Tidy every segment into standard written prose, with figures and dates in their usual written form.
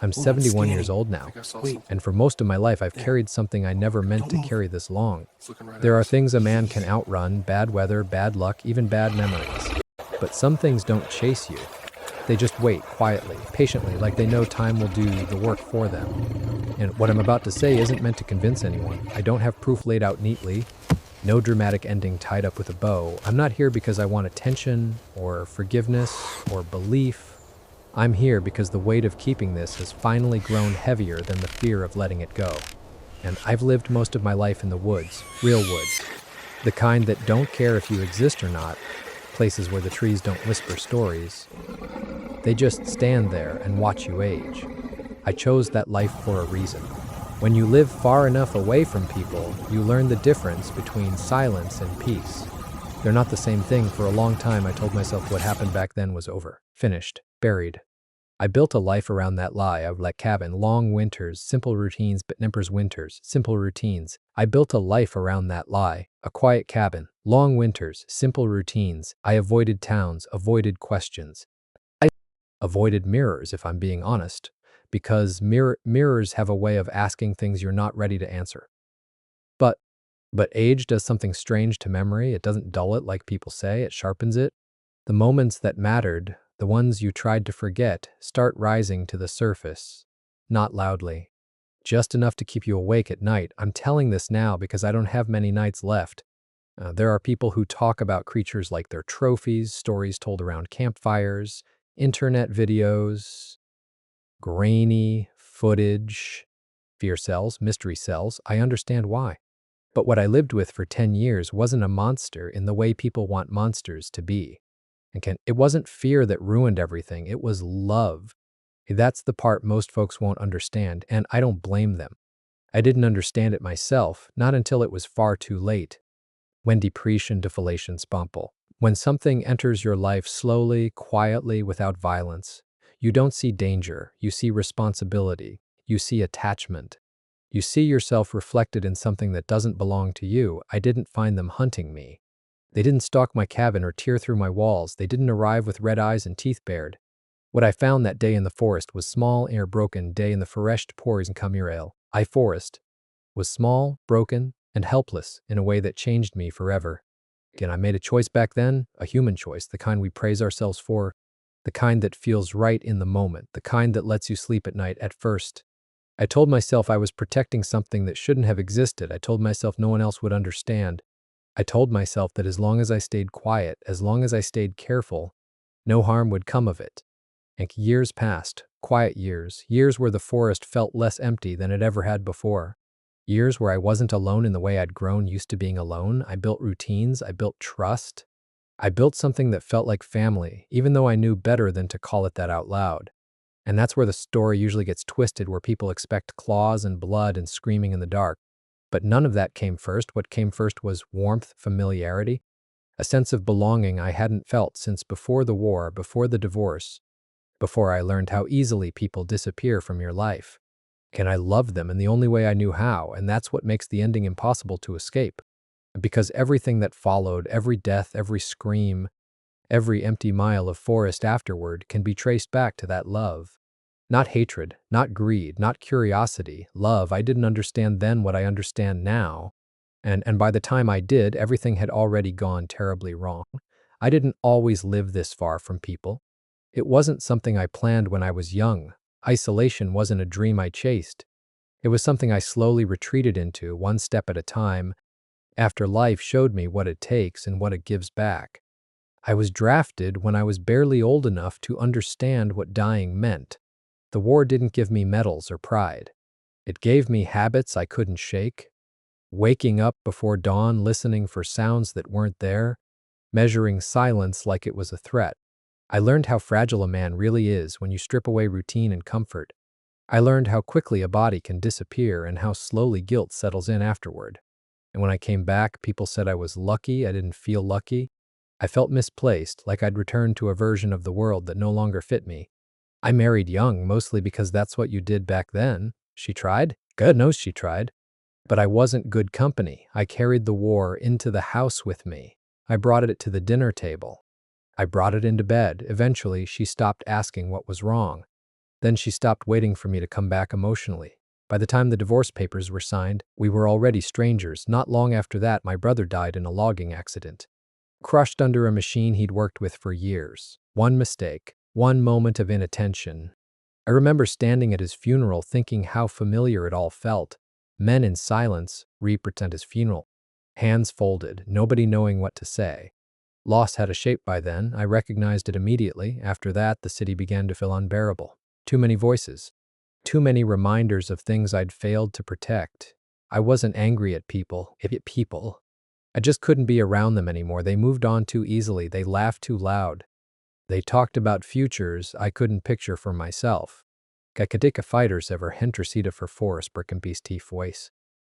I'm Hold on, 71 years scanning. old I now, think I saw something. and for most of my life I've There. carried something I never meant Don't to move. carry this long. It's looking right There at are us. things a man can outrun, bad weather, bad luck, even bad memories. But some things don't chase you. They just wait quietly, patiently, like they know time will do the work for them. And what I'm about to say isn't meant to convince anyone. I don't have proof laid out neatly, no dramatic ending tied up with a bow. I'm not here because I want attention or forgiveness or belief. I'm here because the weight of keeping this has finally grown heavier than the fear of letting it go. And I've lived most of my life in the woods, real woods. The kind that don't care if you exist or not, places where the trees don't whisper stories. They just stand there and watch you age. I chose that life for a reason. When you live far enough away from people, you learn the difference between silence and peace. They're not the same thing. For a long time, I told myself what happened back then was over, finished, buried. I built a life around that lie. I would let cabin, long winters, simple routines, but Nippers winters, simple routines. I built a life around that lie. A quiet cabin, long winters, simple routines. I avoided towns, avoided questions. I avoided mirrors, if I'm being honest, because mirrors have a way of asking things you're not ready to answer. But but age does something strange to memory. It doesn't dull it like people say, it sharpens it. The moments that mattered, the ones you tried to forget, start rising to the surface. Not loudly, just enough to keep you awake at night. I'm telling this now because I don't have many nights left. There are people who talk about creatures like they're trophies, stories told around campfires, internet videos, grainy footage, fear cells, mystery cells. I understand why. But what I lived with for 10 years wasn't a monster in the way people want monsters to be. It wasn't fear that ruined everything, it was love. That's the part most folks won't understand, and I don't blame them. I didn't understand it myself, not until it was far too late. When depreciation, deflation, spomple. When something enters your life slowly, quietly, without violence, you don't see danger, you see responsibility, you see attachment. You see yourself reflected in something that doesn't belong to you. I didn't find them hunting me. They didn't stalk my cabin or tear through my walls. They didn't arrive with red eyes and teeth bared. What I found that day in the forest was small, air broken day in the forest pores and Camirail. I forest was small, broken, and helpless in a way that changed me forever. Again, I made a choice back then, a human choice, the kind we praise ourselves for, the kind that feels right in the moment, the kind that lets you sleep at night at first. I told myself I was protecting something that shouldn't have existed. I told myself no one else would understand. I told myself that as long as I stayed quiet, as long as I stayed careful, no harm would come of it. And years passed, quiet years, years where the forest felt less empty than it ever had before. Years where I wasn't alone in the way I'd grown used to being alone. I built routines, I built trust. I built something that felt like family, even though I knew better than to call it that out loud. And that's where the story usually gets twisted, where people expect claws and blood and screaming in the dark. But none of that came first. What came first was warmth, familiarity, a sense of belonging I hadn't felt since before the war, before the divorce, before I learned how easily people disappear from your life. And I loved them in the only way I knew how, and that's what makes the ending impossible to escape. Because everything that followed, every death, every scream, every empty mile of forest afterward can be traced back to that love. Not hatred, not greed, not curiosity, love. I didn't understand then what I understand now. And by the time I did, everything had already gone terribly wrong. I didn't always live this far from people. It wasn't something I planned when I was young. Isolation wasn't a dream I chased. It was something I slowly retreated into, one step at a time, after life showed me what it takes and what it gives back. I was drafted when I was barely old enough to understand what dying meant. The war didn't give me medals or pride. It gave me habits I couldn't shake. Waking up before dawn, listening for sounds that weren't there, measuring silence like it was a threat. I learned how fragile a man really is when you strip away routine and comfort. I learned how quickly a body can disappear and how slowly guilt settles in afterward. And when I came back, people said I was lucky. I didn't feel lucky. I felt misplaced, like I'd returned to a version of the world that no longer fit me. I married young, mostly because that's what you did back then. She tried? God knows she tried. But I wasn't good company. I carried the war into the house with me. I brought it to the dinner table. I brought it into bed. Eventually, she stopped asking what was wrong. Then she stopped waiting for me to come back emotionally. By the time the divorce papers were signed, we were already strangers. Not long after that, my brother died in a logging accident, crushed under a machine he'd worked with for years. One mistake, one moment of inattention. I remember standing at his funeral thinking how familiar it all felt. Men in silence represent his funeral. Hands folded, nobody knowing what to say. Loss had a shape by then. I recognized it immediately. After that, the city began to feel unbearable. Too many voices. Too many reminders of things I'd failed to protect. I wasn't angry at people. I just couldn't be around them anymore. They moved on too easily. They laughed too loud. They talked about futures I couldn't picture for myself. Kakadika fighters ever hintersida for forest berkenpiece t voice.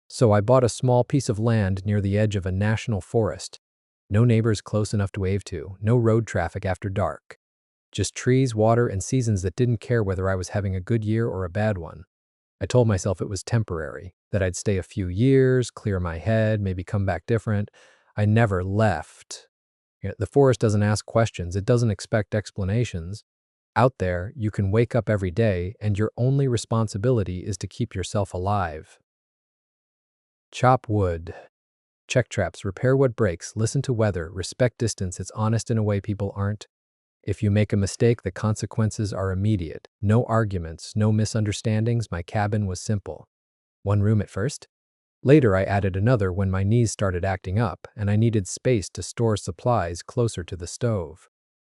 So I bought a small piece of land near the edge of a national forest. No neighbors close enough to wave to, no road traffic after dark. Just trees, water, and seasons that didn't care whether I was having a good year or a bad one. I told myself it was temporary, that I'd stay a few years, clear my head, maybe come back different. I never left. The forest doesn't ask questions, it doesn't expect explanations. Out there, you can wake up every day and your only responsibility is to keep yourself alive. Chop wood. Check traps, repair what breaks, listen to weather, respect distance. It's honest in a way people aren't. If you make a mistake, the consequences are immediate. No arguments, no misunderstandings. My cabin was simple. One room at first. Later, I added another when my knees started acting up and I needed space to store supplies closer to the stove.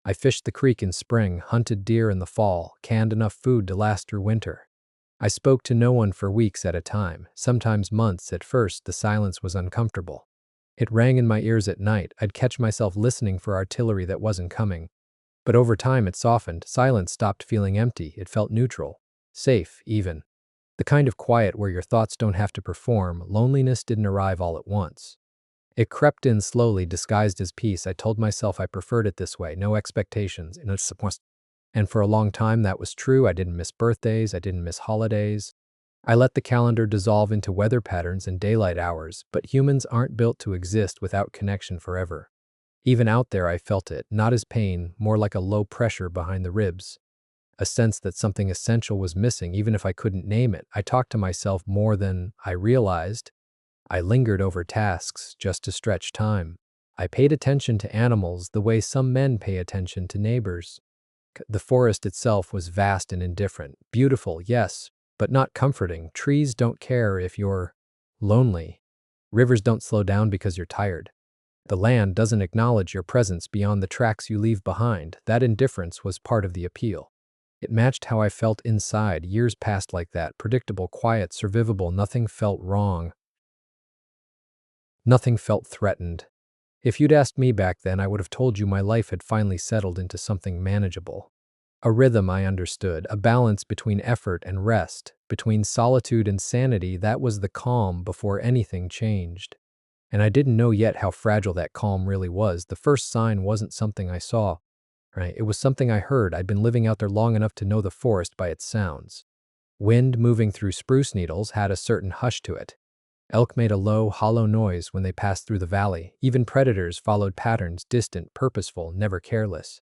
I fished the creek in spring, hunted deer in the fall, canned enough food to last through winter. I spoke to no one for weeks at a time, sometimes months. At first, the silence was uncomfortable. It rang in my ears at night. I'd catch myself listening for artillery that wasn't coming. But over time it softened. Silence stopped feeling empty. It felt neutral, safe even. The kind of quiet where your thoughts don't have to perform. Loneliness didn't arrive all at once. It crept in slowly, disguised as peace. I told myself I preferred it this way, no expectations. And for a long time that was true. I didn't miss birthdays, I didn't miss holidays. I let the calendar dissolve into weather patterns and daylight hours, but humans aren't built to exist without connection forever. Even out there I felt it, not as pain, more like a low pressure behind the ribs. A sense that something essential was missing, even if I couldn't name it. I talked to myself more than I realized. I lingered over tasks just to stretch time. I paid attention to animals the way some men pay attention to neighbors. The forest itself was vast and indifferent. Beautiful, yes, but not comforting. Trees don't care if you're lonely. Rivers don't slow down because you're tired. The land doesn't acknowledge your presence beyond the tracks you leave behind. That indifference was part of the appeal. It matched how I felt inside. Years passed like that, predictable, quiet, survivable. Nothing felt wrong. Nothing felt threatened. If you'd asked me back then, I would have told you my life had finally settled into something manageable. A rhythm I understood, a balance between effort and rest, between solitude and sanity. That was the calm before anything changed. And I didn't know yet how fragile that calm really was. The first sign wasn't something I saw, right? It was something I heard. I'd been living out there long enough to know the forest by its sounds. Wind moving through spruce needles had a certain hush to it. Elk made a low, hollow noise when they passed through the valley. Even predators followed patterns, distant, purposeful, never careless.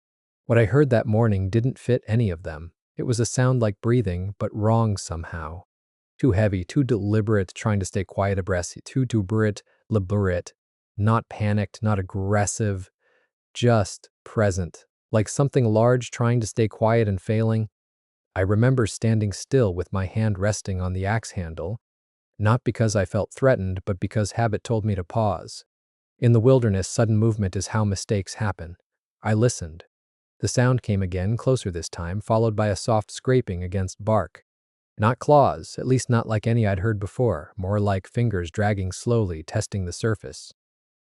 What I heard that morning didn't fit any of them. It was a sound like breathing, but wrong somehow. Too heavy, too deliberate, trying to stay quiet abreast, too deliberate, not panicked, not aggressive, just present, like something large trying to stay quiet and failing. I remember standing still with my hand resting on the axe handle, not because I felt threatened, but because habit told me to pause. In the wilderness, sudden movement is how mistakes happen. I listened. The sound came again, closer this time, followed by a soft scraping against bark. Not claws, at least not like any I'd heard before, more like fingers dragging slowly, testing the surface.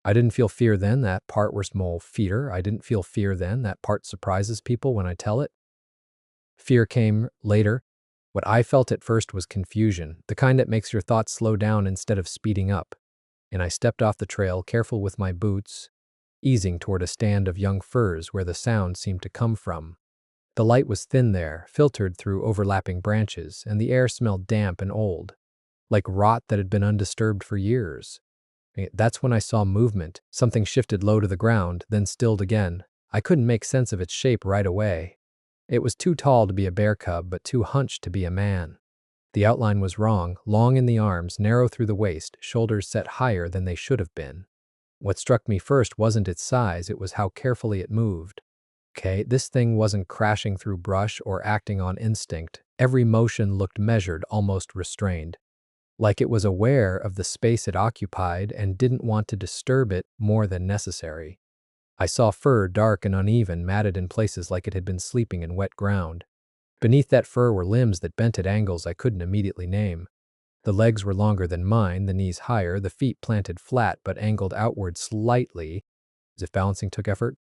I didn't feel fear then, that part were small feeder. I didn't feel fear then, that part surprises people when I tell it. Fear came later. What I felt at first was confusion, the kind that makes your thoughts slow down instead of speeding up. And I stepped off the trail, careful with my boots, easing toward a stand of young firs where the sound seemed to come from. The light was thin there, filtered through overlapping branches, and the air smelled damp and old, like rot that had been undisturbed for years. That's when I saw movement. Something shifted low to the ground, then stilled again. I couldn't make sense of its shape right away. It was too tall to be a bear cub, but too hunched to be a man. The outline was wrong, long in the arms, narrow through the waist, shoulders set higher than they should have been. What struck me first wasn't its size, it was how carefully it moved. Okay, this thing wasn't crashing through brush or acting on instinct. Every motion looked measured, almost restrained. Like it was aware of the space it occupied and didn't want to disturb it more than necessary. I saw fur dark and uneven, matted in places like it had been sleeping in wet ground. Beneath that fur were limbs that bent at angles I couldn't immediately name. The legs were longer than mine, the knees higher, the feet planted flat but angled outward slightly, as if balancing took effort.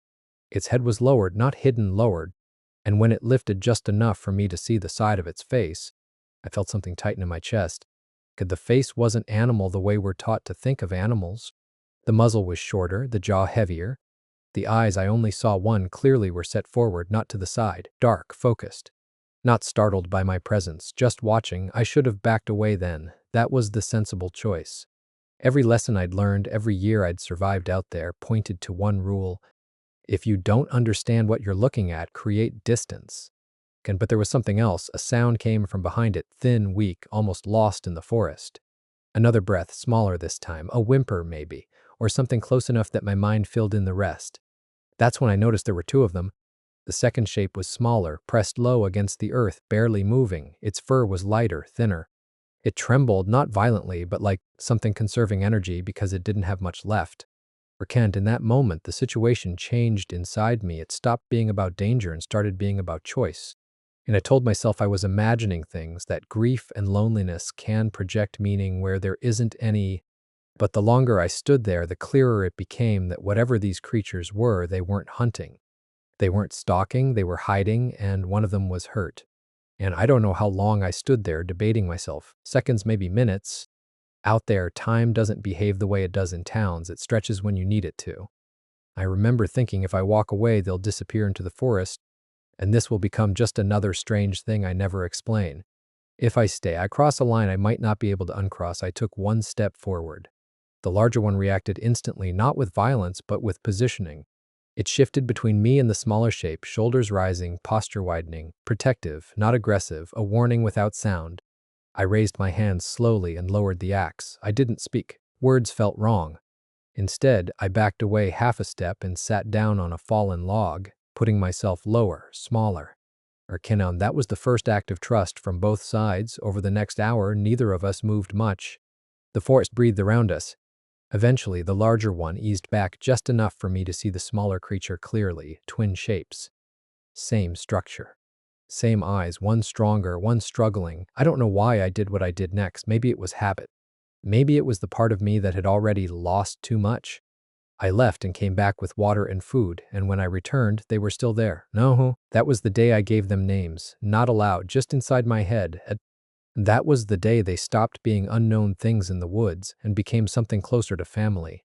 Its head was lowered, not hidden, lowered, and when it lifted just enough for me to see the side of its face, I felt something tighten in my chest. The face wasn't animal the way we're taught to think of animals. The muzzle was shorter, the jaw heavier. The eyes, I only saw one clearly, were set forward, not to the side, dark, focused. Not startled by my presence, just watching. I should have backed away then. That was the sensible choice. Every lesson I'd learned, every year I'd survived out there, pointed to one rule. If you don't understand what you're looking at, create distance. But there was something else. A sound came from behind it, thin, weak, almost lost in the forest. Another breath, smaller this time, a whimper maybe, or something close enough that my mind filled in the rest. That's when I noticed there were two of them. The second shape was smaller, pressed low against the earth, barely moving. Its fur was lighter, thinner. It trembled, not violently, but like something conserving energy because it didn't have much left. In that moment, the situation changed inside me. It stopped being about danger and started being about choice. And I told myself I was imagining things, that grief and loneliness can project meaning where there isn't any. But the longer I stood there, the clearer it became that whatever these creatures were, they weren't hunting. They weren't stalking, they were hiding, and one of them was hurt. And I don't know how long I stood there debating myself. Seconds, maybe minutes. Out there, time doesn't behave the way it does in towns. It stretches when you need it to. I remember thinking if I walk away, they'll disappear into the forest, and this will become just another strange thing I never explain. If I stay, I cross a line I might not be able to uncross. I took one step forward. The larger one reacted instantly, not with violence, but with positioning. It shifted between me and the smaller shape, shoulders rising, posture widening, protective, not aggressive, a warning without sound. I raised my hands slowly and lowered the axe. I didn't speak. Words felt wrong. Instead, I backed away half a step and sat down on a fallen log, putting myself lower, smaller. That was the first act of trust from both sides. Over the next hour, neither of us moved much. The forest breathed around us. Eventually, the larger one eased back just enough for me to see the smaller creature clearly, twin shapes. Same structure. Same eyes, one stronger, one struggling. I don't know why I did what I did next. Maybe it was habit. Maybe it was the part of me that had already lost too much. I left and came back with water and food, and when I returned, they were still there. No, that was the day I gave them names, not aloud, just inside my head. That was the day they stopped being unknown things in the woods and became something closer to family.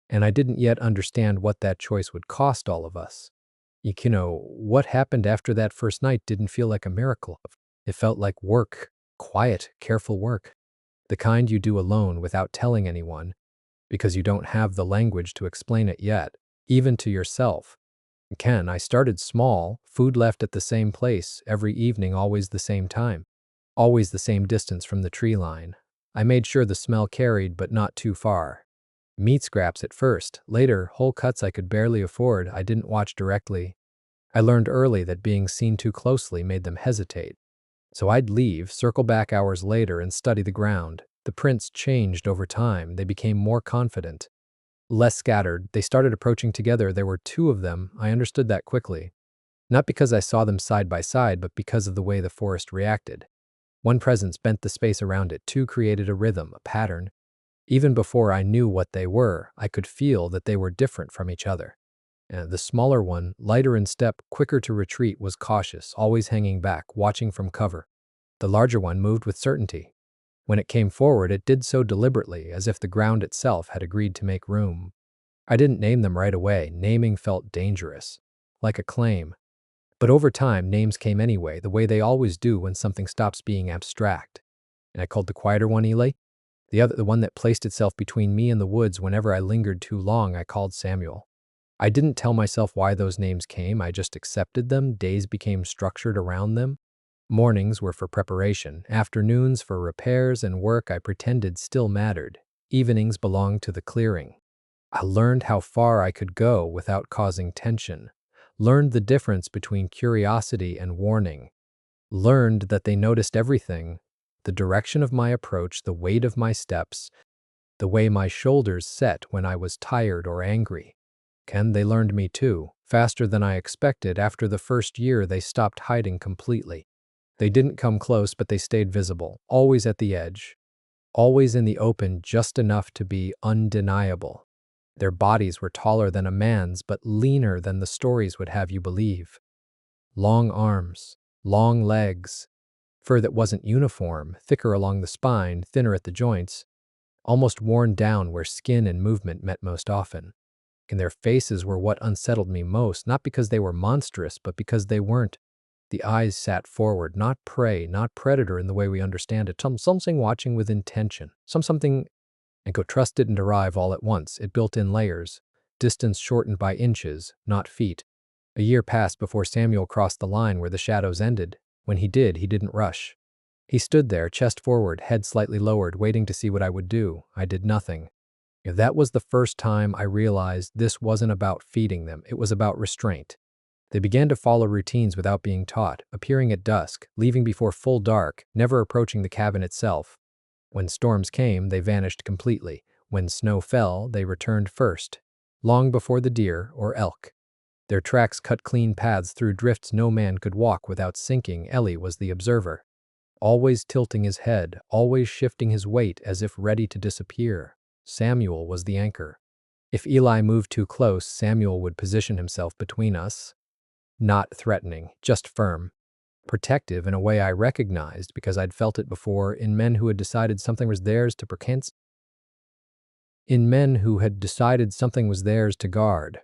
And I didn't yet understand what that choice would cost all of us. What happened after that first night didn't feel like a miracle. It felt like work, quiet, careful work. The kind you do alone without telling anyone, because you don't have the language to explain it yet, even to yourself. I started small, food left at the same place, every evening, always the same time. Always the same distance from the tree line. I made sure the smell carried, but not too far. Meat scraps at first, later, whole cuts I could barely afford. I didn't watch directly. I learned early that being seen too closely made them hesitate. So I'd leave, circle back hours later, and study the ground. The prints changed over time. They became more confident. Less scattered, they started approaching together. There were two of them. I understood that quickly. Not because I saw them side by side, but because of the way the forest reacted. One presence bent the space around it. Two created a rhythm, a pattern. Even before I knew what they were, I could feel that they were different from each other. The smaller one, lighter in step, quicker to retreat, was cautious, always hanging back, watching from cover. The larger one moved with certainty. When it came forward, it did so deliberately, as if the ground itself had agreed to make room. I didn't name them right away. Naming felt dangerous, like a claim. But over time, names came anyway, the way they always do when something stops being abstract. And I called the quieter one Eli. The one that placed itself between me and the woods whenever I lingered too long, I called Samuel. I didn't tell myself why those names came, I just accepted them. Days became structured around them. Mornings were for preparation, afternoons for repairs and work I pretended still mattered. Evenings belonged to the clearing. I learned how far I could go without causing tension, learned the difference between curiosity and warning, learned that they noticed everything, the direction of my approach, the weight of my steps, the way my shoulders set when I was tired or angry. They learned me too, faster than I expected. After the first year, they stopped hiding completely. They didn't come close, but they stayed visible, always at the edge, always in the open, just enough to be undeniable. Their bodies were taller than a man's, but leaner than the stories would have you believe. Long arms, long legs, fur that wasn't uniform, thicker along the spine, thinner at the joints, almost worn down where skin and movement met most often. And their faces were what unsettled me most, not because they were monstrous, but because they weren't. The eyes sat forward, not prey, not predator in the way we understand it. Something watching with intention. Something and go trusted and arrive all at once. It built in layers, distance shortened by inches, not feet. A year passed before Samuel crossed the line where the shadows ended. When he did, he didn't rush. He stood there, chest forward, head slightly lowered, waiting to see what I would do. I did nothing. That was the first time I realized this wasn't about feeding them, it was about restraint. They began to follow routines without being taught, appearing at dusk, leaving before full dark, never approaching the cabin itself. When storms came, they vanished completely. When snow fell, they returned first, long before the deer or elk. Their tracks cut clean paths through drifts no man could walk without sinking. Ellie was the observer, always tilting his head, always shifting his weight as if ready to disappear. Samuel was the anchor. If Eli moved too close, Samuel would position himself between us. Not threatening, just firm. Protective in a way I recognized because I'd felt it before in men who had decided something was theirs to protect. In men who had decided something was theirs to guard.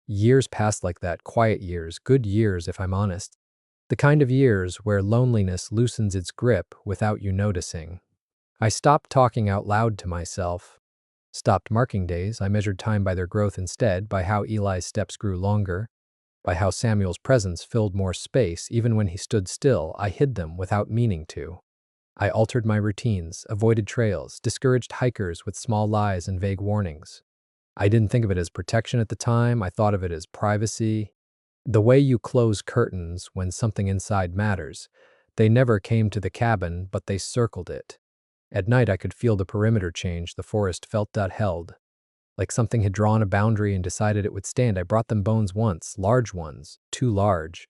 Years passed like that, quiet years, good years if I'm honest. The kind of years where loneliness loosens its grip without you noticing. I stopped talking out loud to myself. Stopped marking days. I measured time by their growth instead, by how Eli's steps grew longer, by how Samuel's presence filled more space. Even when he stood still, I hid them without meaning to. I altered my routines, avoided trails, discouraged hikers with small lies and vague warnings. I didn't think of it as protection at the time. I thought of it as privacy. The way you close curtains when something inside matters. They never came to the cabin, but they circled it. At night, I could feel the perimeter change. The forest felt that held. Like something had drawn a boundary and decided it would stand. I brought them bones once, large ones, too large.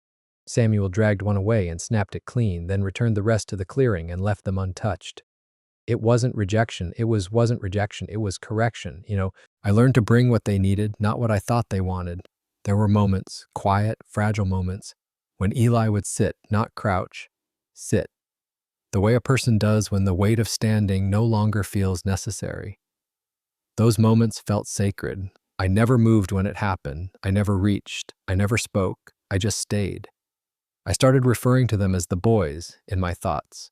Samuel dragged one away and snapped it clean, then returned the rest to the clearing and left them untouched. It wasn't rejection. It wasn't rejection. It was correction. I learned to bring what they needed, not what I thought they wanted. There were moments, quiet, fragile moments, when Eli would sit, not crouch, sit. The way a person does when the weight of standing no longer feels necessary. Those moments felt sacred. I never moved when it happened. I never reached. I never spoke. I just stayed. I started referring to them as the boys in my thoughts.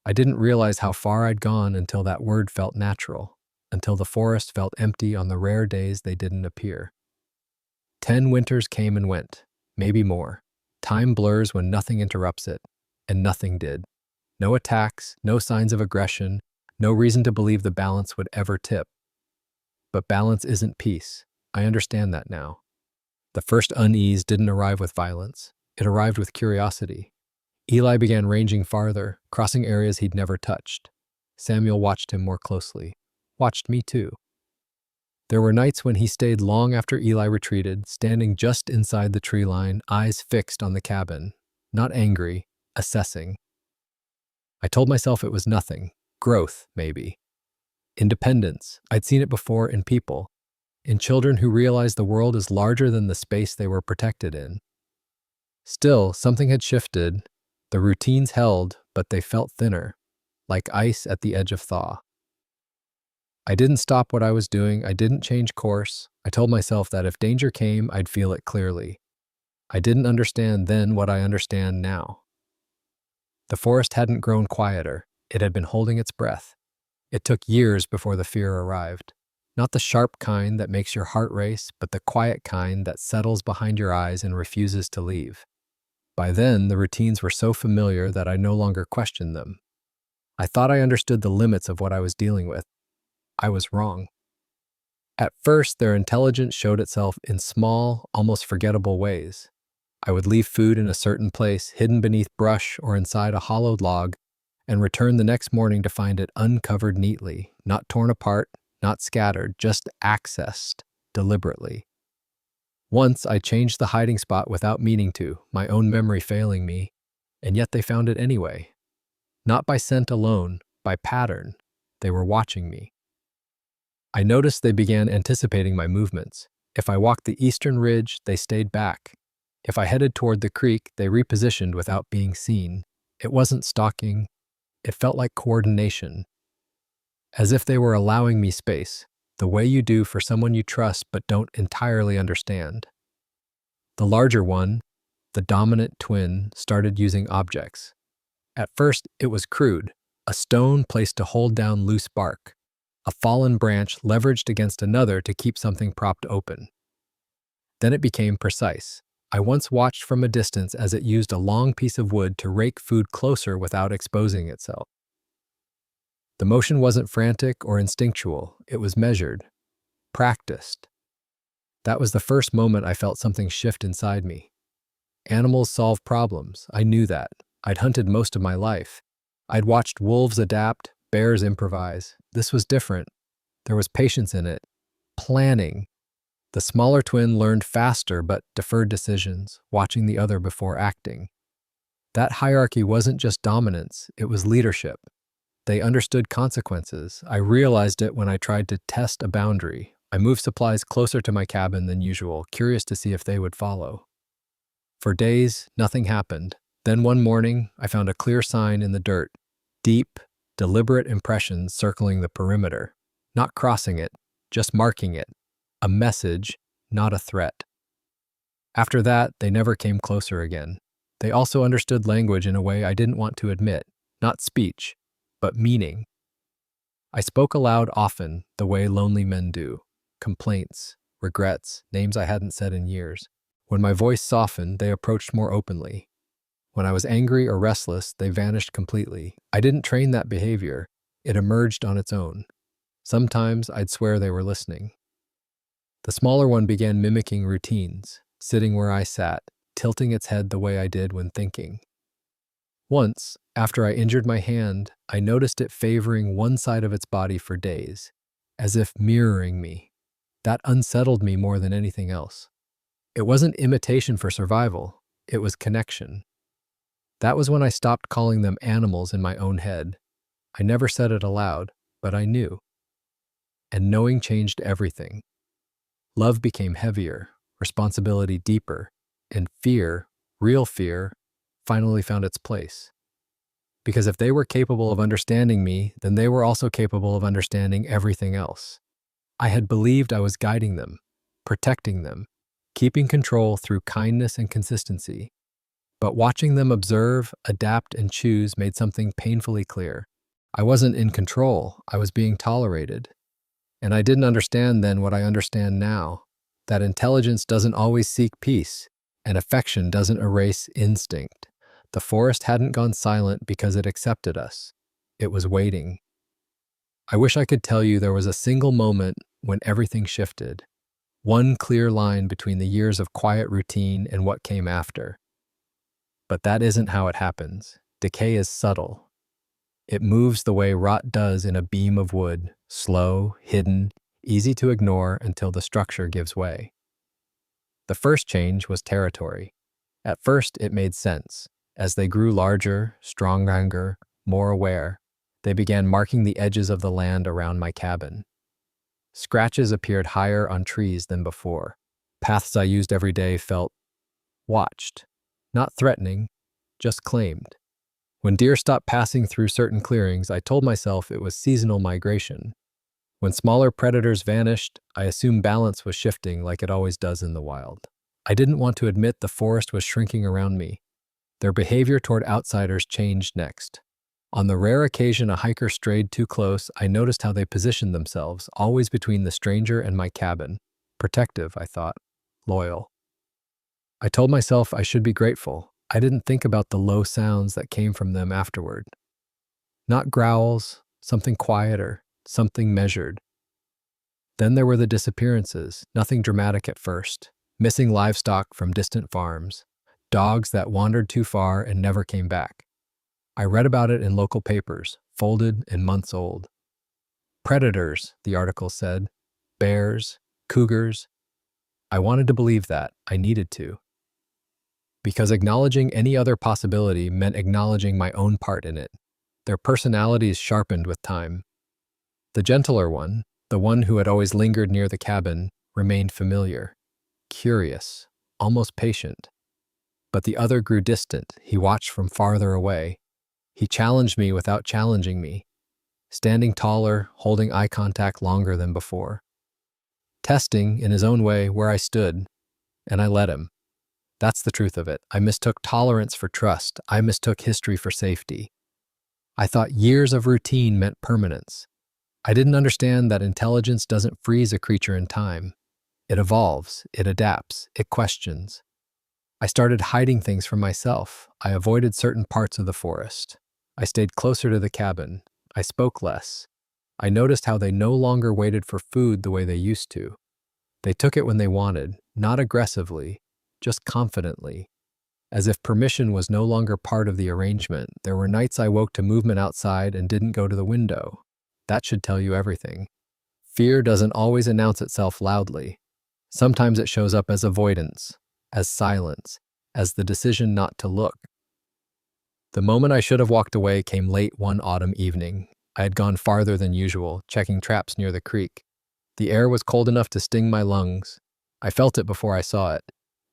I didn't realize how far I'd gone until that word felt natural, until the forest felt empty on the rare days they didn't appear. 10 winters came and went, maybe more. Time blurs when nothing interrupts it, and nothing did. No attacks, no signs of aggression, no reason to believe the balance would ever tip. But balance isn't peace. I understand that now. The first unease didn't arrive with violence. It arrived with curiosity. Eli began ranging farther, crossing areas he'd never touched. Samuel watched him more closely. Watched me too. There were nights when he stayed long after Eli retreated, standing just inside the tree line, eyes fixed on the cabin. Not angry, assessing. I told myself it was nothing. Growth, maybe. Independence. I'd seen it before in people. In children who realized the world is larger than the space they were protected in. Still, something had shifted. The routines held, but they felt thinner, like ice at the edge of thaw. I didn't stop what I was doing. I didn't change course. I told myself that if danger came, I'd feel it clearly. I didn't understand then what I understand now. The forest hadn't grown quieter. It had been holding its breath. It took years before the fear arrived. Not the sharp kind that makes your heart race, but the quiet kind that settles behind your eyes and refuses to leave. By then, the routines were so familiar that I no longer questioned them. I thought I understood the limits of what I was dealing with. I was wrong. At first, their intelligence showed itself in small, almost forgettable ways. I would leave food in a certain place, hidden beneath brush or inside a hollowed log, and return the next morning to find it uncovered neatly, not torn apart, not scattered, just accessed deliberately. Once I changed the hiding spot without meaning to, my own memory failing me, and yet they found it anyway. Not by scent alone, by pattern. They were watching me. I noticed they began anticipating my movements. If I walked the eastern ridge, they stayed back. If I headed toward the creek, they repositioned without being seen. It wasn't stalking. It felt like coordination. As if they were allowing me space, the way you do for someone you trust but don't entirely understand. The larger one, the dominant twin, started using objects. At first, it was crude, a stone placed to hold down loose bark, a fallen branch leveraged against another to keep something propped open. Then it became precise. I once watched from a distance as it used a long piece of wood to rake food closer without exposing itself. The motion wasn't frantic or instinctual, it was measured, practiced. That was the first moment I felt something shift inside me. Animals solve problems, I knew that. I'd hunted most of my life. I'd watched wolves adapt, bears improvise. This was different. There was patience in it. Planning. The smaller twin learned faster but deferred decisions, watching the other before acting. That hierarchy wasn't just dominance, it was leadership. They understood consequences. I realized it when I tried to test a boundary. I moved supplies closer to my cabin than usual, curious to see if they would follow. For days, nothing happened. Then one morning, I found a clear sign in the dirt. Deep, deliberate impressions circling the perimeter. Not crossing it, just marking it. A message, not a threat. After that, they never came closer again. They also understood language in a way I didn't want to admit. Not speech, but meaning. I spoke aloud often, the way lonely men do. Complaints, regrets, names I hadn't said in years. When my voice softened, they approached more openly. When I was angry or restless, they vanished completely. I didn't train that behavior. It emerged on its own. Sometimes I'd swear they were listening. The smaller one began mimicking routines, sitting where I sat, tilting its head the way I did when thinking. Once, after I injured my hand, I noticed it favoring one side of its body for days, as if mirroring me. That unsettled me more than anything else. It wasn't imitation for survival, it was connection. That was when I stopped calling them animals in my own head. I never said it aloud, but I knew. And knowing changed everything. Love became heavier, responsibility deeper, and fear, real fear, finally found its place. Because if they were capable of understanding me, then they were also capable of understanding everything else. I had believed I was guiding them, protecting them, keeping control through kindness and consistency. But watching them observe, adapt, and choose made something painfully clear. I wasn't in control, I was being tolerated. And I didn't understand then what I understand now, that intelligence doesn't always seek peace, and affection doesn't erase instinct. The forest hadn't gone silent because it accepted us. It was waiting. I wish I could tell you there was a single moment when everything shifted. One clear line between the years of quiet routine and what came after. But that isn't how it happens. Decay is subtle. It moves the way rot does in a beam of wood, slow, hidden, easy to ignore until the structure gives way. The first change was territory. At first, it made sense. As they grew larger, stronger, more aware, they began marking the edges of the land around my cabin. Scratches appeared higher on trees than before. Paths I used every day felt watched. Not threatening, just claimed. When deer stopped passing through certain clearings, I told myself it was seasonal migration. When smaller predators vanished, I assumed balance was shifting like it always does in the wild. I didn't want to admit the forest was shrinking around me. Their behavior toward outsiders changed next. On the rare occasion a hiker strayed too close, I noticed how they positioned themselves, always between the stranger and my cabin. Protective, I thought. Loyal. I told myself I should be grateful. I didn't think about the low sounds that came from them afterward. Not growls, something quieter, something measured. Then there were the disappearances, nothing dramatic at first. Missing livestock from distant farms, dogs that wandered too far and never came back. I read about it in local papers, folded and months old. Predators, the article said. Bears, cougars. I wanted to believe that. I needed to. Because acknowledging any other possibility meant acknowledging my own part in it. Their personalities sharpened with time. The gentler one, the one who had always lingered near the cabin, remained familiar, curious, almost patient. But the other grew distant. He watched from farther away. He challenged me without challenging me, standing taller, holding eye contact longer than before. Testing, in his own way, where I stood, and I let him. That's the truth of it. I mistook tolerance for trust. I mistook history for safety. I thought years of routine meant permanence. I didn't understand that intelligence doesn't freeze a creature in time. It evolves, it adapts, it questions. I started hiding things from myself. I avoided certain parts of the forest. I stayed closer to the cabin. I spoke less. I noticed how they no longer waited for food the way they used to. They took it when they wanted, not aggressively, just confidently. As if permission was no longer part of the arrangement, there were nights I woke to movement outside and didn't go to the window. That should tell you everything. Fear doesn't always announce itself loudly. Sometimes it shows up as avoidance, as silence, as the decision not to look. The moment I should have walked away came late one autumn evening. I had gone farther than usual, checking traps near the creek. The air was cold enough to sting my lungs. I felt it before I saw it.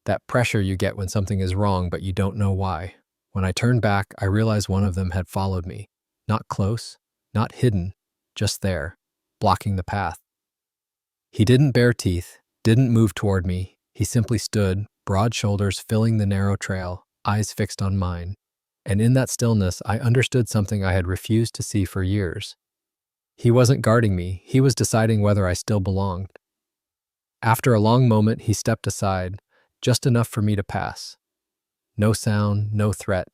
That pressure you get when something is wrong but you don't know why. When I turned back, I realized one of them had followed me. Not close, not hidden, just there, blocking the path. He didn't bare teeth, didn't move toward me. He simply stood, broad shoulders filling the narrow trail, eyes fixed on mine. And in that stillness, I understood something I had refused to see for years. He wasn't guarding me, he was deciding whether I still belonged. After a long moment, he stepped aside, just enough for me to pass. No sound, no threat.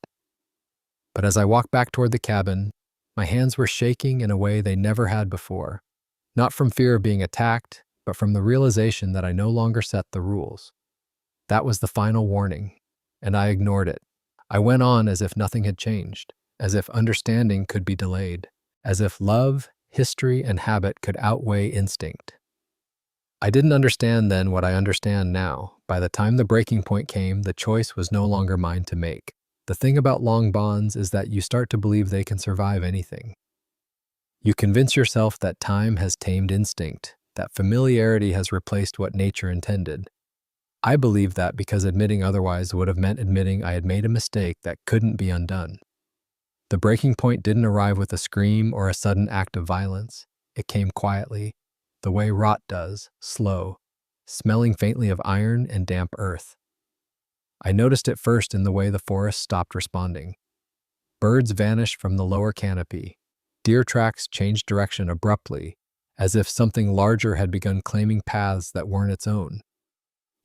But as I walked back toward the cabin, my hands were shaking in a way they never had before. Not from fear of being attacked, but from the realization that I no longer set the rules. That was the final warning, and I ignored it. I went on as if nothing had changed, as if understanding could be delayed, as if love, history, and habit could outweigh instinct. I didn't understand then what I understand now. By the time the breaking point came, the choice was no longer mine to make. The thing about long bonds is that you start to believe they can survive anything. You convince yourself that time has tamed instinct, that familiarity has replaced what nature intended. I believed that because admitting otherwise would have meant admitting I had made a mistake that couldn't be undone. The breaking point didn't arrive with a scream or a sudden act of violence. It came quietly, the way rot does, slow, smelling faintly of iron and damp earth. I noticed it first in the way the forest stopped responding. Birds vanished from the lower canopy. Deer tracks changed direction abruptly, as if something larger had begun claiming paths that weren't its own.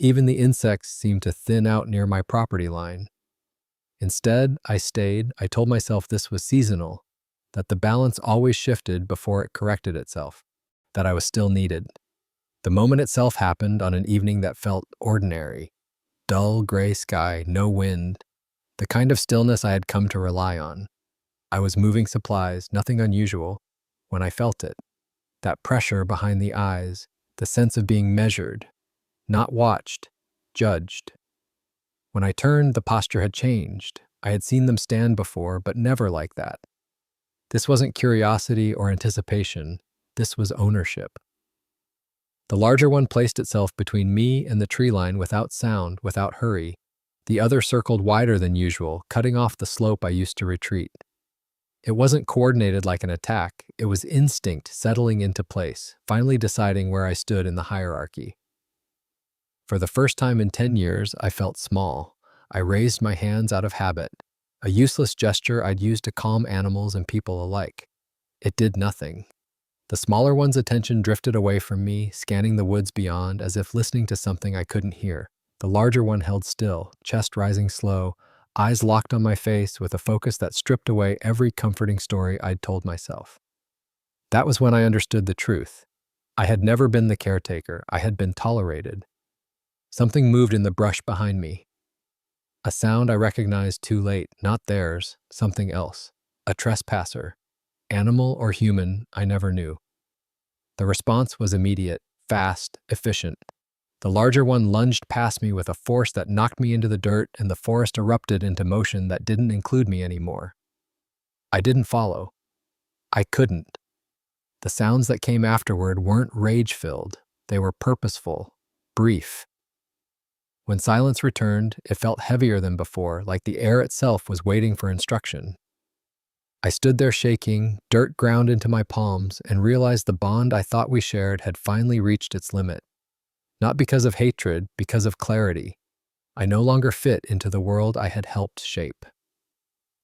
Even the insects seemed to thin out near my property line. Instead, I stayed. I told myself this was seasonal, that the balance always shifted before it corrected itself, that I was still needed. The moment itself happened on an evening that felt ordinary. Dull gray sky, no wind, the kind of stillness I had come to rely on. I was moving supplies, nothing unusual, when I felt it. That pressure behind the eyes, the sense of being measured, not watched, judged. When I turned, the posture had changed. I had seen them stand before, but never like that. This wasn't curiosity or anticipation. This was ownership. The larger one placed itself between me and the tree line without sound, without hurry. The other circled wider than usual, cutting off the slope I used to retreat. It wasn't coordinated like an attack. It was instinct settling into place, finally deciding where I stood in the hierarchy. For the first time in 10 years, I felt small. I raised my hands out of habit. A useless gesture I'd used to calm animals and people alike. It did nothing. The smaller one's attention drifted away from me, scanning the woods beyond as if listening to something I couldn't hear. The larger one held still, chest rising slow, eyes locked on my face with a focus that stripped away every comforting story I'd told myself. That was when I understood the truth. I had never been the caretaker, I had been tolerated. Something moved in the brush behind me. A sound I recognized too late, not theirs, something else. A trespasser. Animal or human, I never knew. The response was immediate, fast, efficient. The larger one lunged past me with a force that knocked me into the dirt, and the forest erupted into motion that didn't include me anymore. I didn't follow. I couldn't. The sounds that came afterward weren't rage-filled. They were purposeful, brief. When silence returned, it felt heavier than before, like the air itself was waiting for instruction. I stood there shaking, dirt ground into my palms, and realized the bond I thought we shared had finally reached its limit. Not because of hatred, because of clarity. I no longer fit into the world I had helped shape.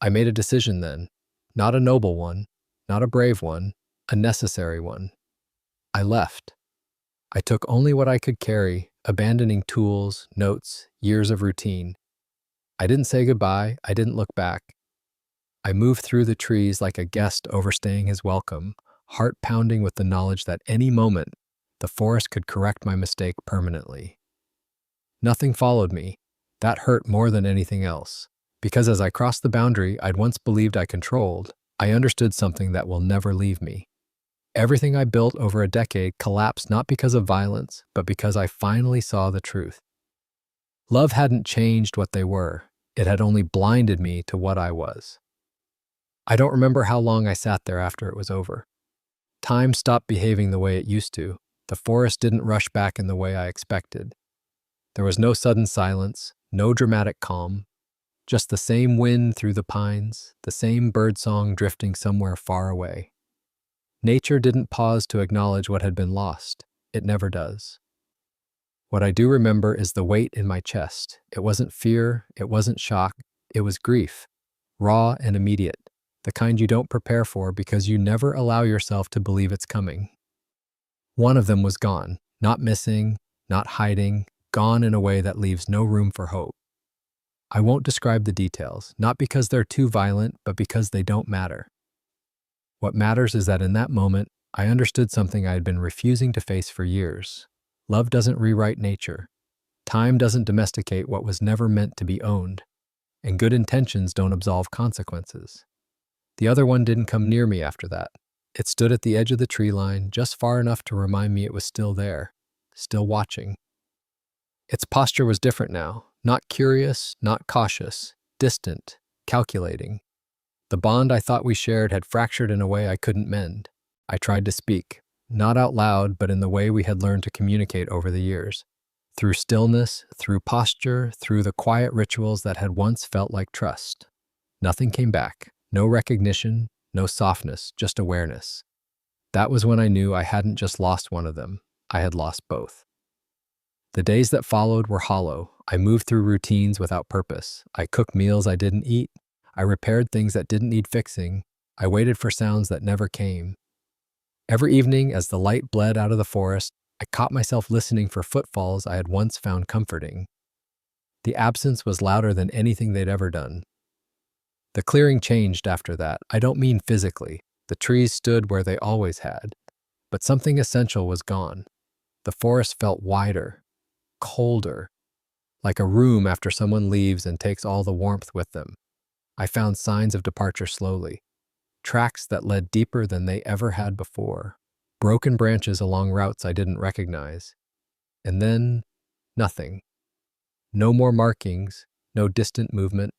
I made a decision then, not a noble one, not a brave one, a necessary one. I left. I took only what I could carry, abandoning tools, notes, years of routine. I didn't say goodbye, I didn't look back. I moved through the trees like a guest overstaying his welcome, heart pounding with the knowledge that any moment, the forest could correct my mistake permanently. Nothing followed me. That hurt more than anything else. Because as I crossed the boundary I'd once believed I controlled, I understood something that will never leave me. Everything I built over a decade collapsed not because of violence, but because I finally saw the truth. Love hadn't changed what they were. It had only blinded me to what I was. I don't remember how long I sat there after it was over. Time stopped behaving the way it used to. The forest didn't rush back in the way I expected. There was no sudden silence, no dramatic calm, just the same wind through the pines, the same birdsong drifting somewhere far away. Nature didn't pause to acknowledge what had been lost. It never does. What I do remember is the weight in my chest. It wasn't fear, it wasn't shock, it was grief, raw and immediate. The kind you don't prepare for because you never allow yourself to believe it's coming. One of them was gone, not missing, not hiding, gone in a way that leaves no room for hope. I won't describe the details, not because they're too violent, but because they don't matter. What matters is that in that moment, I understood something I had been refusing to face for years. Love doesn't rewrite nature. Time doesn't domesticate what was never meant to be owned. And good intentions don't absolve consequences. The other one didn't come near me after that. It stood at the edge of the tree line, just far enough to remind me it was still there, still watching. Its posture was different now, not curious, not cautious, distant, calculating. The bond I thought we shared had fractured in a way I couldn't mend. I tried to speak, not out loud, but in the way we had learned to communicate over the years. Through stillness, through posture, through the quiet rituals that had once felt like trust. Nothing came back. No recognition, no softness, just awareness. That was when I knew I hadn't just lost one of them, I had lost both. The days that followed were hollow. I moved through routines without purpose. I cooked meals I didn't eat. I repaired things that didn't need fixing. I waited for sounds that never came. Every evening, as the light bled out of the forest, I caught myself listening for footfalls I had once found comforting. The absence was louder than anything they'd ever done. The clearing changed after that. I don't mean physically. The trees stood where they always had. But something essential was gone. The forest felt wider, colder, like a room after someone leaves and takes all the warmth with them. I found signs of departure slowly. Tracks that led deeper than they ever had before. Broken branches along routes I didn't recognize. And then, nothing. No more markings, no distant movement.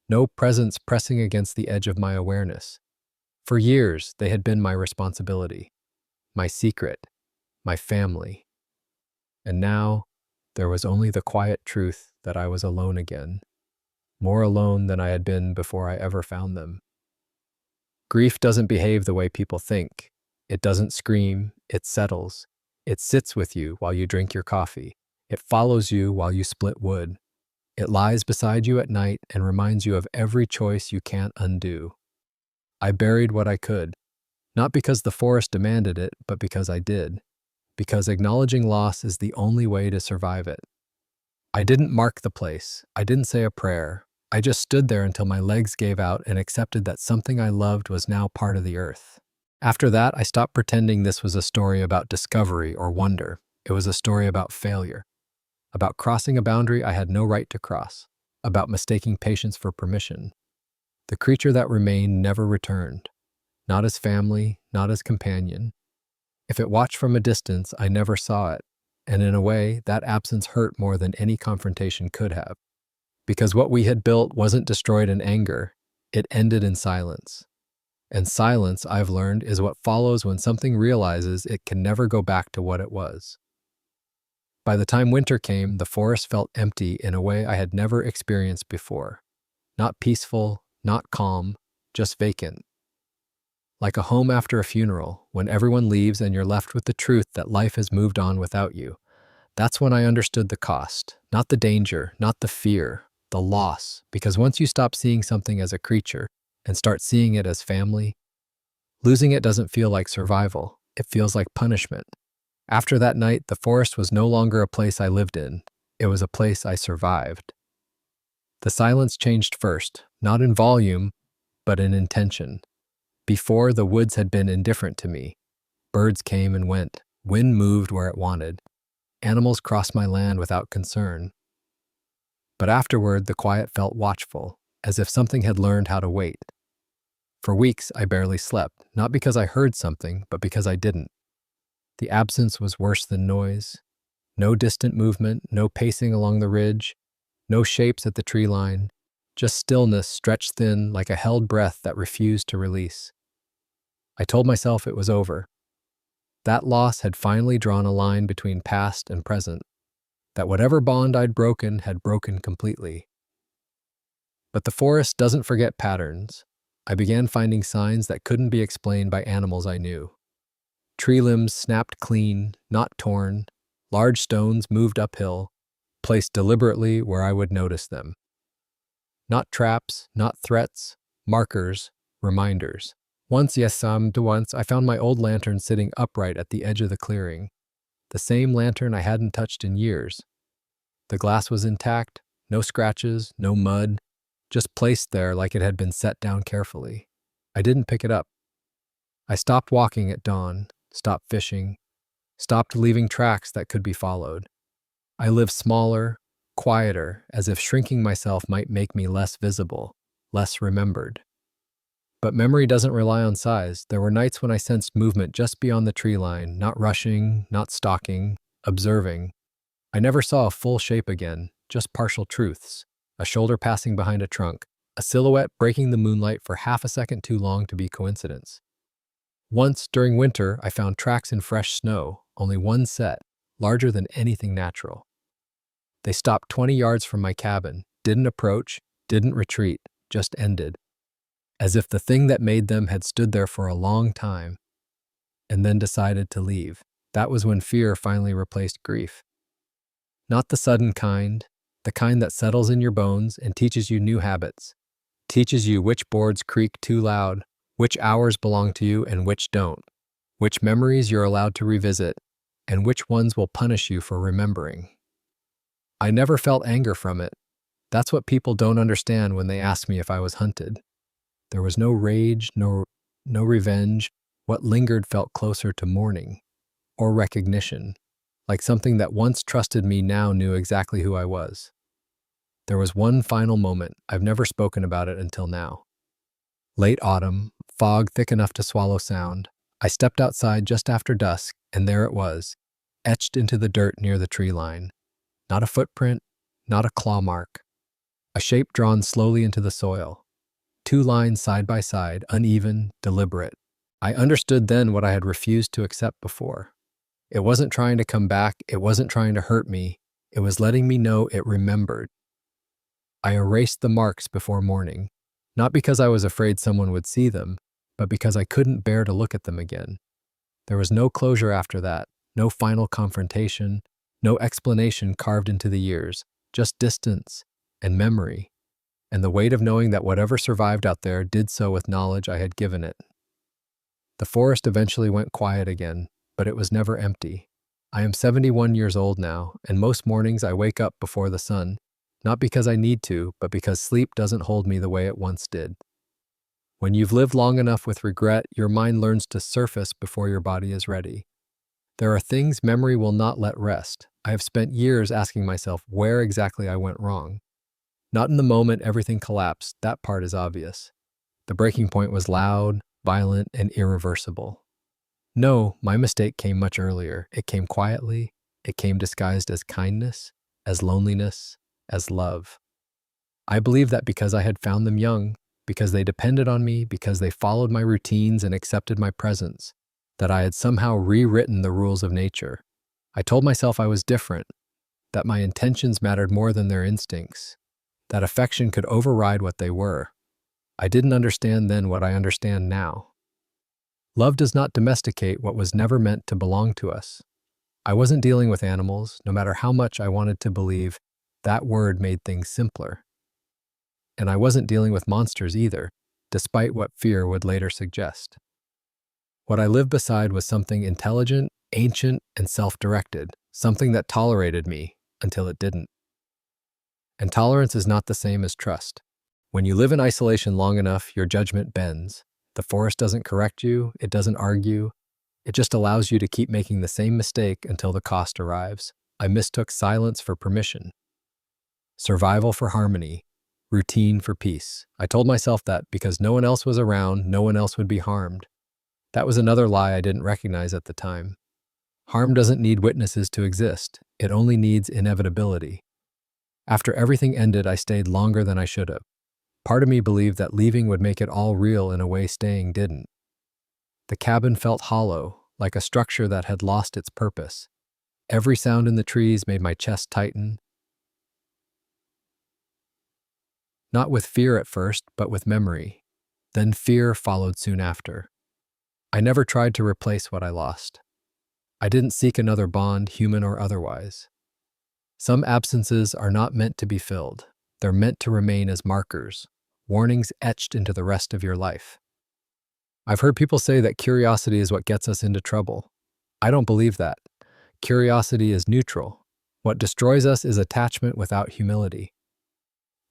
No presence pressing against the edge of my awareness. For years, they had been my responsibility, my secret, my family. And now, there was only the quiet truth that I was alone again, more alone than I had been before I ever found them. Grief doesn't behave the way people think. It doesn't scream, it settles. It sits with you while you drink your coffee. It follows you while you split wood. It lies beside you at night and reminds you of every choice you can't undo. I buried what I could, not because the forest demanded it, but because I did, because acknowledging loss is the only way to survive it. I didn't mark the place. I didn't say a prayer. I just stood there until my legs gave out and accepted that something I loved was now part of the earth. After that, I stopped pretending this was a story about discovery or wonder. It was a story about failure, about crossing a boundary I had no right to cross, about mistaking patience for permission. The creature that remained never returned, not as family, not as companion. If it watched from a distance, I never saw it, and in a way, that absence hurt more than any confrontation could have. Because what we had built wasn't destroyed in anger, it ended in silence. And silence, I've learned, is what follows when something realizes it can never go back to what it was. By the time winter came, the forest felt empty in a way I had never experienced before. Not peaceful, not calm, just vacant. Like a home after a funeral, when everyone leaves and you're left with the truth that life has moved on without you. That's when I understood the cost, not the danger, not the fear, the loss, because once you stop seeing something as a creature and start seeing it as family, losing it doesn't feel like survival, it feels like punishment. After that night, the forest was no longer a place I lived in, it was a place I survived. The silence changed first, not in volume, but in intention. Before, the woods had been indifferent to me. Birds came and went, wind moved where it wanted, animals crossed my land without concern. But afterward, the quiet felt watchful, as if something had learned how to wait. For weeks, I barely slept, not because I heard something, but because I didn't. The absence was worse than noise. No distant movement, no pacing along the ridge, no shapes at the tree line, just stillness stretched thin like a held breath that refused to release. I told myself it was over. That loss had finally drawn a line between past and present, that whatever bond I'd broken had broken completely. But the forest doesn't forget patterns. I began finding signs that couldn't be explained by animals I knew. Tree limbs snapped clean, not torn, large stones moved uphill, placed deliberately where I would notice them. Not traps, not threats, markers, reminders. Once, I found my old lantern sitting upright at the edge of the clearing. The same lantern I hadn't touched in years. The glass was intact, no scratches, no mud, just placed there like it had been set down carefully. I didn't pick it up. I stopped walking at dawn, stopped fishing, stopped leaving tracks that could be followed. I lived smaller, quieter, as if shrinking myself might make me less visible, less remembered. But memory doesn't rely on size. There were nights when I sensed movement just beyond the tree line, not rushing, not stalking, observing. I never saw a full shape again, just partial truths. A shoulder passing behind a trunk, a silhouette breaking the moonlight for half a second too long to be coincidence. Once, during winter, I found tracks in fresh snow, only one set, larger than anything natural. They stopped 20 yards from my cabin, didn't approach, didn't retreat, just ended. As if the thing that made them had stood there for a long time, and then decided to leave. That was when fear finally replaced grief. Not the sudden kind, the kind that settles in your bones and teaches you new habits, teaches you which boards creak too loud, which hours belong to you and which don't, which memories you're allowed to revisit, and which ones will punish you for remembering. I never felt anger from it. That's what people don't understand when they ask me if I was hunted. There was no rage, no revenge. What lingered felt closer to mourning, or recognition, like something that once trusted me now knew exactly who I was. There was one final moment. I've never spoken about it until now. Late autumn, fog thick enough to swallow sound. I stepped outside just after dusk, and there it was, etched into the dirt near the tree line. Not a footprint, not a claw mark. A shape drawn slowly into the soil. Two lines side by side, uneven, deliberate. I understood then what I had refused to accept before. It wasn't trying to come back, it wasn't trying to hurt me, it was letting me know it remembered. I erased the marks before morning, not because I was afraid someone would see them, but because I couldn't bear to look at them again. There was no closure after that, no final confrontation, no explanation carved into the years, just distance, and memory, and the weight of knowing that whatever survived out there did so with knowledge I had given it. The forest eventually went quiet again, but it was never empty. I am 71 years old now, and most mornings I wake up before the sun, not because I need to, but because sleep doesn't hold me the way it once did. When you've lived long enough with regret, your mind learns to surface before your body is ready. There are things memory will not let rest. I have spent years asking myself where exactly I went wrong. Not in the moment everything collapsed, that part is obvious. The breaking point was loud, violent, and irreversible. No, my mistake came much earlier. It came quietly. It came disguised as kindness, as loneliness, as love. I believe that because I had found them young, because they depended on me, because they followed my routines and accepted my presence, that I had somehow rewritten the rules of nature. I told myself I was different, that my intentions mattered more than their instincts, that affection could override what they were. I didn't understand then what I understand now. Love does not domesticate what was never meant to belong to us. I wasn't dealing with animals, no matter how much I wanted to believe that word made things simpler. And I wasn't dealing with monsters either, despite what fear would later suggest. What I lived beside was something intelligent, ancient, and self-directed, something that tolerated me until it didn't. And tolerance is not the same as trust. When you live in isolation long enough, your judgment bends. The forest doesn't correct you, it doesn't argue, it just allows you to keep making the same mistake until the cost arrives. I mistook silence for permission, survival for harmony, routine for peace. I told myself that because no one else was around, no one else would be harmed. That was another lie I didn't recognize at the time. Harm doesn't need witnesses to exist, it only needs inevitability. After everything ended, I stayed longer than I should have. Part of me believed that leaving would make it all real in a way staying didn't. The cabin felt hollow, like a structure that had lost its purpose. Every sound in the trees made my chest tighten. Not with fear at first, but with memory. Then fear followed soon after. I never tried to replace what I lost. I didn't seek another bond, human or otherwise. Some absences are not meant to be filled. They're meant to remain as markers, warnings etched into the rest of your life. I've heard people say that curiosity is what gets us into trouble. I don't believe that. Curiosity is neutral. What destroys us is attachment without humility.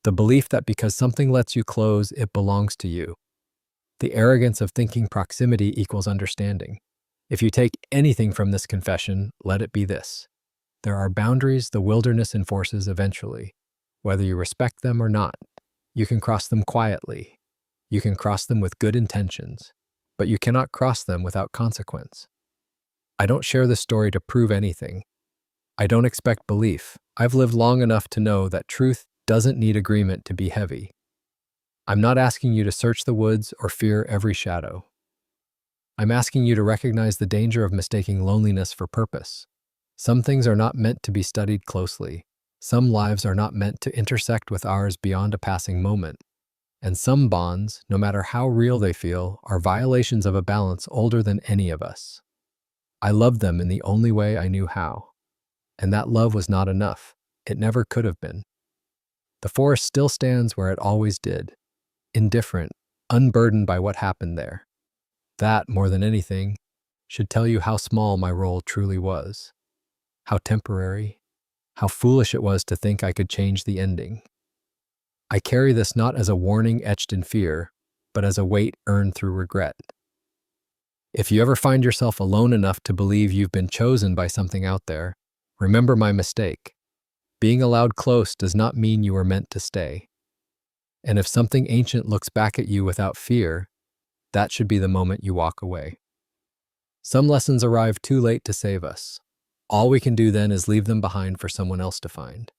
The belief that because something lets you close, it belongs to you. The arrogance of thinking proximity equals understanding. If you take anything from this confession, let it be this. There are boundaries the wilderness enforces eventually. Whether you respect them or not, you can cross them quietly. You can cross them with good intentions, but you cannot cross them without consequence. I don't share this story to prove anything. I don't expect belief. I've lived long enough to know that truth doesn't need agreement to be heavy. I'm not asking you to search the woods or fear every shadow. I'm asking you to recognize the danger of mistaking loneliness for purpose. Some things are not meant to be studied closely. Some lives are not meant to intersect with ours beyond a passing moment. And some bonds, no matter how real they feel, are violations of a balance older than any of us. I loved them in the only way I knew how. And that love was not enough. It never could have been. The forest still stands where it always did, indifferent, unburdened by what happened there. That, more than anything, should tell you how small my role truly was, how temporary, how foolish it was to think I could change the ending. I carry this not as a warning etched in fear, but as a weight earned through regret. If you ever find yourself alone enough to believe you've been chosen by something out there, remember my mistake. Being allowed close does not mean you were meant to stay. And if something ancient looks back at you without fear, that should be the moment you walk away. Some lessons arrive too late to save us. All we can do then is leave them behind for someone else to find.